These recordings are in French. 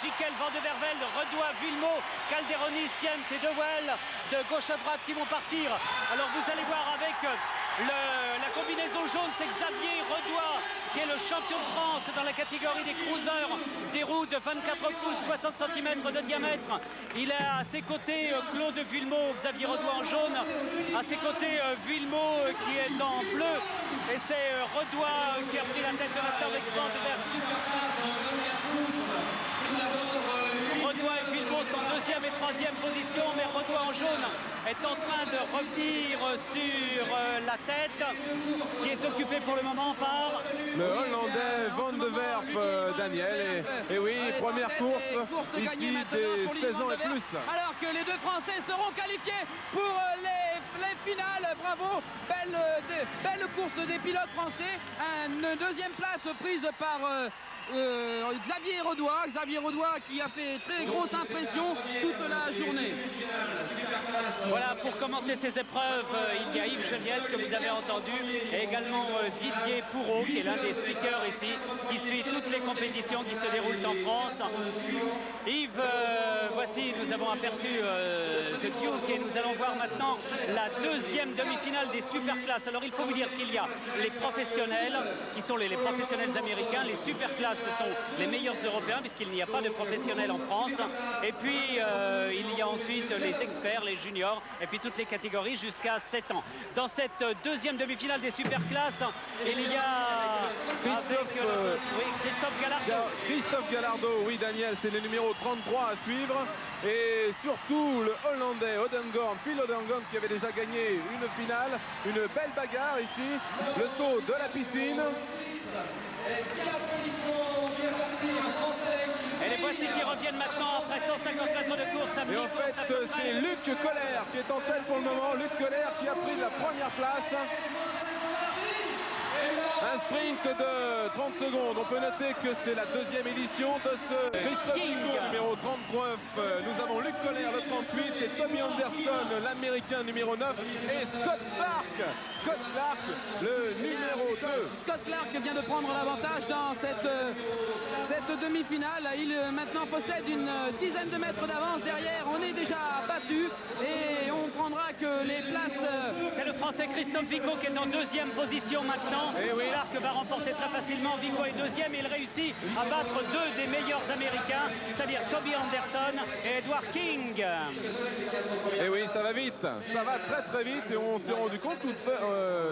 Giquel, Van de Vervelde, Redois, Villemot, Calderoni, Siente et De Well de gauche à droite qui vont partir. Alors vous allez voir avec la combinaison jaune, c'est Xavier Redois qui est le champion de France dans la catégorie des cruisers, des roues de 24 pouces, 60 cm de diamètre. Il a à ses côtés Claude Villemot, Xavier Redois en jaune, à ses côtés Villemot qui est en bleu, et c'est Redois qui a pris la tête de la table avec Van de Vervelde. Redois et Villemot sont en deuxième et troisième position, mais Redois en jaune est en train de revenir sur la tête, qui est occupée pour le moment par le Hollandais Van de Werf, Daniel. Et oui, première course ici des 16 ans et plus. Alors que les deux Français seront qualifiés pour les finales. Bravo, belle course des pilotes français. Une deuxième place prise par Xavier Redois qui a fait très grosse impression toute la journée. Voilà, pour commenter ces épreuves, il y a Yves Geniès que vous avez entendu, et également Didier Pourreau qui est l'un des speakers ici, qui suit toutes les compétitions qui se déroulent en France. Yves, voici, nous avons aperçu The Duke, et nous allons voir maintenant la deuxième demi-finale des superclasses. Alors il faut vous dire qu'il y a les professionnels, qui sont les professionnels américains. Les superclasses, ce sont les meilleurs européens, puisqu'il n'y a pas de professionnels en France. Et puis il y a ensuite les experts, les juniors, et puis toutes les catégories jusqu'à 7 ans. Dans cette deuxième demi-finale des superclasses, il y a Christophe Gallardo. Christophe Gallardo, oui Daniel, c'est le numéro 33 à suivre. Et surtout le Hollandais Phil Odengorn, qui avait déjà gagné une finale. Une belle bagarre ici. Le saut de la piscine. Et les voici qui reviennent maintenant après 150 mètres de course. Et en fait, c'est Luc Colère qui est en tête pour le moment. Luc Colère qui a pris la première place. Un sprint de 30 secondes. On peut noter que c'est la deuxième édition de ce Christophe King, numéro 39. Nous avons Luc Colère, le 38, et Tommy Anderson, l'américain, numéro 9, et Scott Clark, le numéro 2. Scott Clark vient de prendre l'avantage dans cette demi-finale. Il maintenant possède une dizaine de mètres d'avance derrière. On est déjà battu et on prendra que les places... C'est le Français Christophe Vico qui est en deuxième position maintenant. Et oui. Clark va remporter très facilement. Vico est deuxième. Il réussit à battre deux des meilleurs Américains, c'est-à-dire Tommy Anderson et Edward King. Et oui, ça va vite. Ça va très très vite. Et on s'est rendu compte,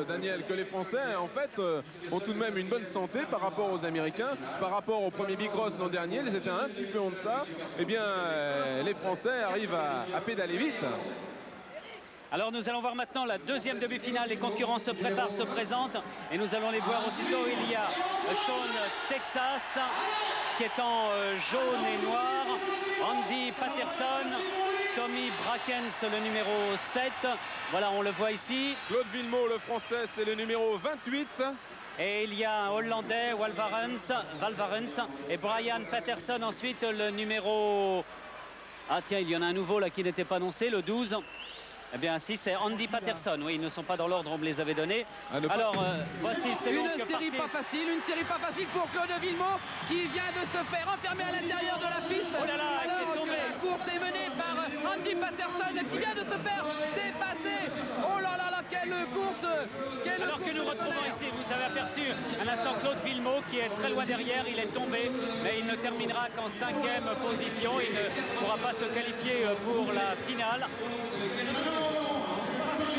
Daniel, que les Français, en fait, ont tout de même une bonne santé par rapport aux Américains. Par rapport au premier Bicross l'an dernier, ils étaient un petit peu en deçà. Eh bien, les Français arrivent à pédaler vite. Alors nous allons voir maintenant la deuxième demi-finale. Les concurrents se préparent, se présentent, et nous allons les voir aussitôt. Il y a Sean Texas qui est en jaune et noir, Andy Patterson, Tommy Brackens, le numéro 7. Voilà, on le voit ici. Claude Villemot, le français, c'est le numéro 28. Et il y a un Hollandais, Valvarens, et Brian Patterson ensuite, le numéro... Ah tiens, il y en a un nouveau là qui n'était pas annoncé, le 12. Eh bien si, c'est Andy Patterson. Oui, ils ne sont pas dans l'ordre, on me les avait donnés. Alors voici, c'est une série pas facile pour Claude Villemot qui vient de se faire enfermer à l'intérieur de la piste. Oh là là, alors que la course est menée par Andy Patterson qui vient de se faire dépasser. Oh là là là, quelle course! Alors que nous retrouvons ici, vous avez aperçu un instant Claude Villemot qui est très loin derrière. Il est tombé, mais il ne terminera qu'en 5e position. Il ne pourra pas se qualifier pour la finale.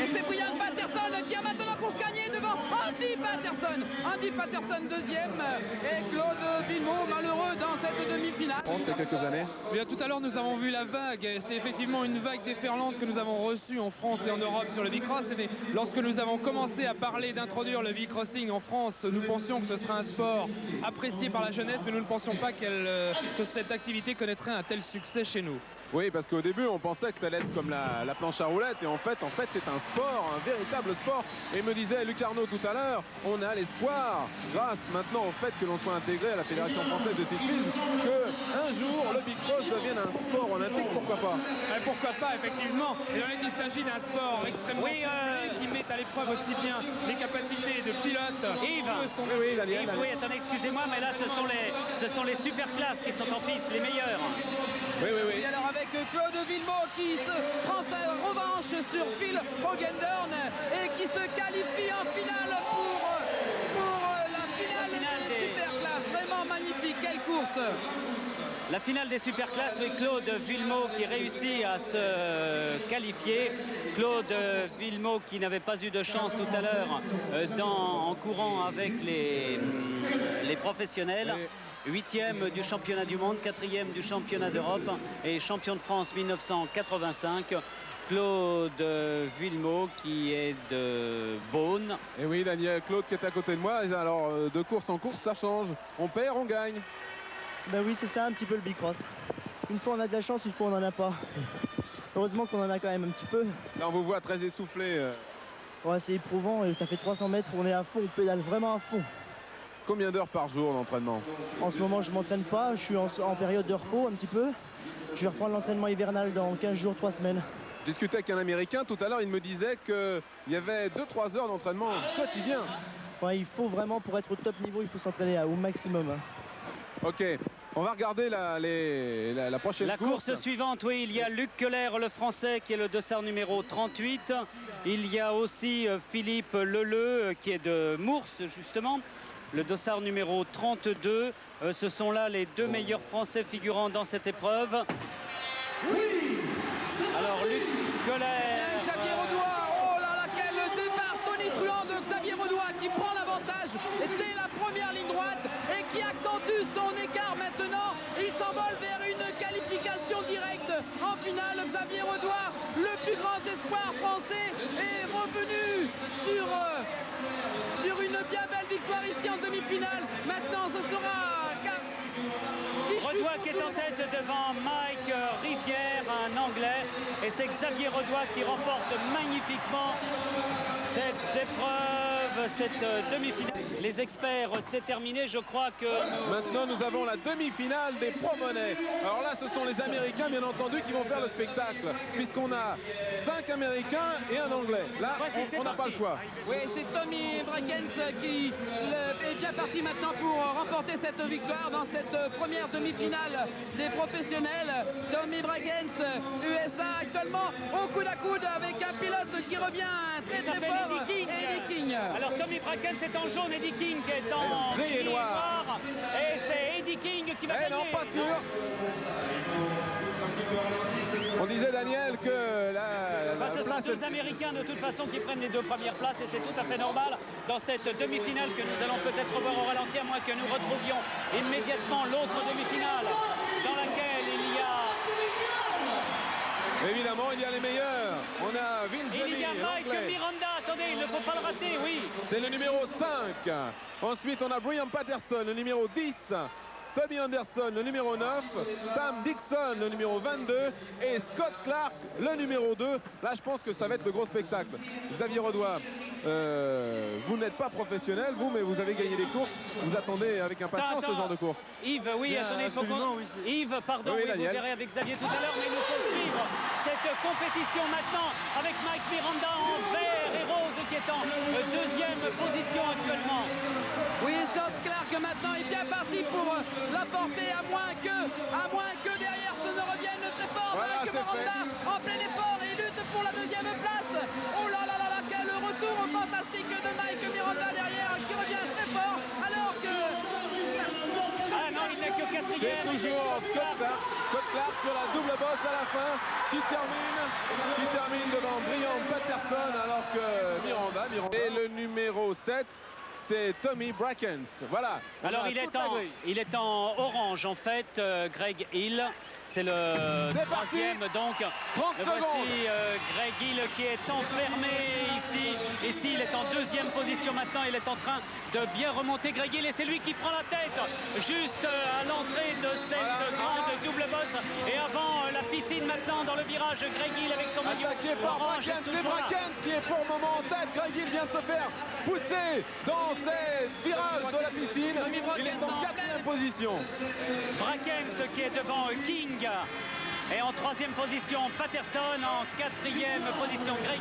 Et c'est Brian Patterson qui a maintenant la course gagnée devant Andy Patterson. Andy Patterson deuxième et Claude Villemot malheureux dans cette demi-finale. Il y a quelques années. Bien, tout à l'heure nous avons vu la vague. C'est effectivement une vague déferlante que nous avons reçue en France et en Europe sur le bicross. Mais lorsque nous avons commencé à parler d'introduire le bicrossing en France, nous pensions que ce serait un sport apprécié par la jeunesse, mais nous ne pensions pas que cette activité connaîtrait un tel succès chez nous. Oui, parce qu'au début, on pensait que ça allait être comme la planche à roulettes. Et en fait, c'est un sport, un véritable sport. Et me disait Luc Arnaud tout à l'heure, on a l'espoir, grâce maintenant au fait que l'on soit intégré à la Fédération française de cyclisme, qu'un jour, le bicross devienne un sport olympique. Pourquoi pourquoi pas. Pourquoi pas, effectivement. Et donc, il s'agit d'un sport extrêmement qui met à l'épreuve aussi bien les capacités de pilote Yves, que son... Oui, Daniel. oui, attendez, excusez-moi, mais là, ce sont les super classes qui sont en piste, les meilleurs. Et alors avec Claude Villemot qui se prend sa revanche sur Phil Hogendorn et qui se qualifie en finale pour la finale des superclasses. Vraiment magnifique, quelle course! La finale des superclasses, oui, Claude Villemot qui réussit à se qualifier. Claude Villemot qui n'avait pas eu de chance tout à l'heure en courant avec les professionnels. 8e du championnat du monde, 4e du championnat d'Europe et champion de France 1985. Claude Villemot qui est de Beaune. Et oui, Daniel, Claude qui est à côté de moi. Alors, de course en course, ça change. On perd, on gagne. Ben oui, c'est ça un petit peu le bicross. Une fois on a de la chance, une fois on n'en a pas. Heureusement qu'on en a quand même un petit peu. Là, on vous voit très essoufflé. Ouais, c'est éprouvant et ça fait 300 mètres, on est à fond, on pédale vraiment à fond. Combien d'heures par jour d'entraînement? En ce moment, je ne m'entraîne pas, je suis en période de repos un petit peu. Je vais reprendre l'entraînement hivernal dans 15 jours, 3 semaines. Je discutais avec un Américain tout à l'heure, il me disait qu'il y avait 2-3 heures d'entraînement quotidien. Ouais, il faut vraiment, pour être au top niveau, il faut s'entraîner au maximum. Ok, on va regarder la prochaine course. La course suivante, oui, il y a Luc Keller, le Français, qui est le dossard numéro 38. Il y a aussi Philippe Leleu, qui est de Mours, justement, le dossard numéro 32. Ce sont là les deux meilleurs Français figurant dans cette épreuve. Alors, Luc Keller... Xavier Audoin, oh là là, quel départ tonitruant de Xavier Audoin qui prend l'avantage dès la première ligne droite et qui accentue son écart maintenant. Il s'envole vers une qualification directe en finale. Xavier Audoin, le plus grand espoir français, est revenu sur une bien belle victoire ici en demi-finale. Maintenant, ce sera... Redouat qui est en tête devant Mike Rivière, un Anglais. Et c'est Xavier Redouat qui remporte magnifiquement cette épreuve, cette demi-finale. Les experts, c'est terminé. Je crois que... Maintenant, nous avons la demi-finale des Pro Money. Alors là, ce sont les Américains, bien entendu, qui vont faire le spectacle. Puisqu'on a 5 Américains et un Anglais. Là, on n'a pas le choix. Oui, c'est Tommy Brackens qui est bien parti maintenant pour remporter cette victoire dans cette première demi-finale des professionnels. Tommy Brackens, USA, actuellement au coude à coude avec un pilote qui revient très fort. Eddie King. Alors Tommy Brackens est en jaune, Eddie King est en gris et noir. Et c'est Eddie King qui va gagner. Non, pas sûr. On disait, Daniel, que ce sont deux Américains de toute façon qui prennent les deux premières places et c'est tout à fait normal dans cette demi-finale que nous allons peut-être revoir au ralenti, à moins que nous retrouvions immédiatement l'autre demi-finale dans laquelle il y a... Évidemment, il y a les meilleurs. On a Vince Il y a Mike Miranda, attendez, il ne faut pas le rater, oui. C'est le numéro 5. Ensuite, on a Brian Patterson, le numéro 10. Toby Anderson, le numéro 9, Tam Dixon, le numéro 22 et Scott Clark, le numéro 2. Là, je pense que ça va être le gros spectacle. Xavier Redouat, vous n'êtes pas professionnel, vous, mais vous avez gagné les courses. Vous attendez avec impatience ce genre de course. Yves, oui, attendez, il faut qu'on... Yves, pardon, oui, vous verrez avec Xavier tout à l'heure, mais il nous faut suivre cette compétition maintenant avec Mike Miranda en vert et rose qui est en deuxième position actuellement. Oui, Scott Clark maintenant est bien parti pour l'apporter à moins que derrière ce ne revienne très fort. Voilà, Mike Miranda en plein effort et lutte pour la deuxième place. Oh là là là là, quel retour fantastique de Mike Miranda derrière qui revient très fort alors que... Ah non, il n'est que quatrième. C'est toujours Scott Clark sur la double bosse à la fin qui termine devant Brian Patterson alors que Miranda. Et le numéro 7, c'est Tommy Brackens. Voilà. Alors il est en orange en fait, Greg Hill. C'est le troisième, donc 30 voici Greg Hill qui est enfermé ici. Ici, il est en deuxième position maintenant. Il est en train de bien remonter Greg Hill et c'est lui qui prend la tête juste à l'entrée de cette grande double bosse. Et avant la piscine maintenant dans le virage, Greg Hill avec son maillot attaqué par orange. Brackens. C'est Brackens qui est pour le moment en tête. Greg Hill vient de se faire pousser dans cette virage de la piscine. Il est en quatrième position. Brackens qui est devant King. Et en troisième position, Patterson. En quatrième position, Greg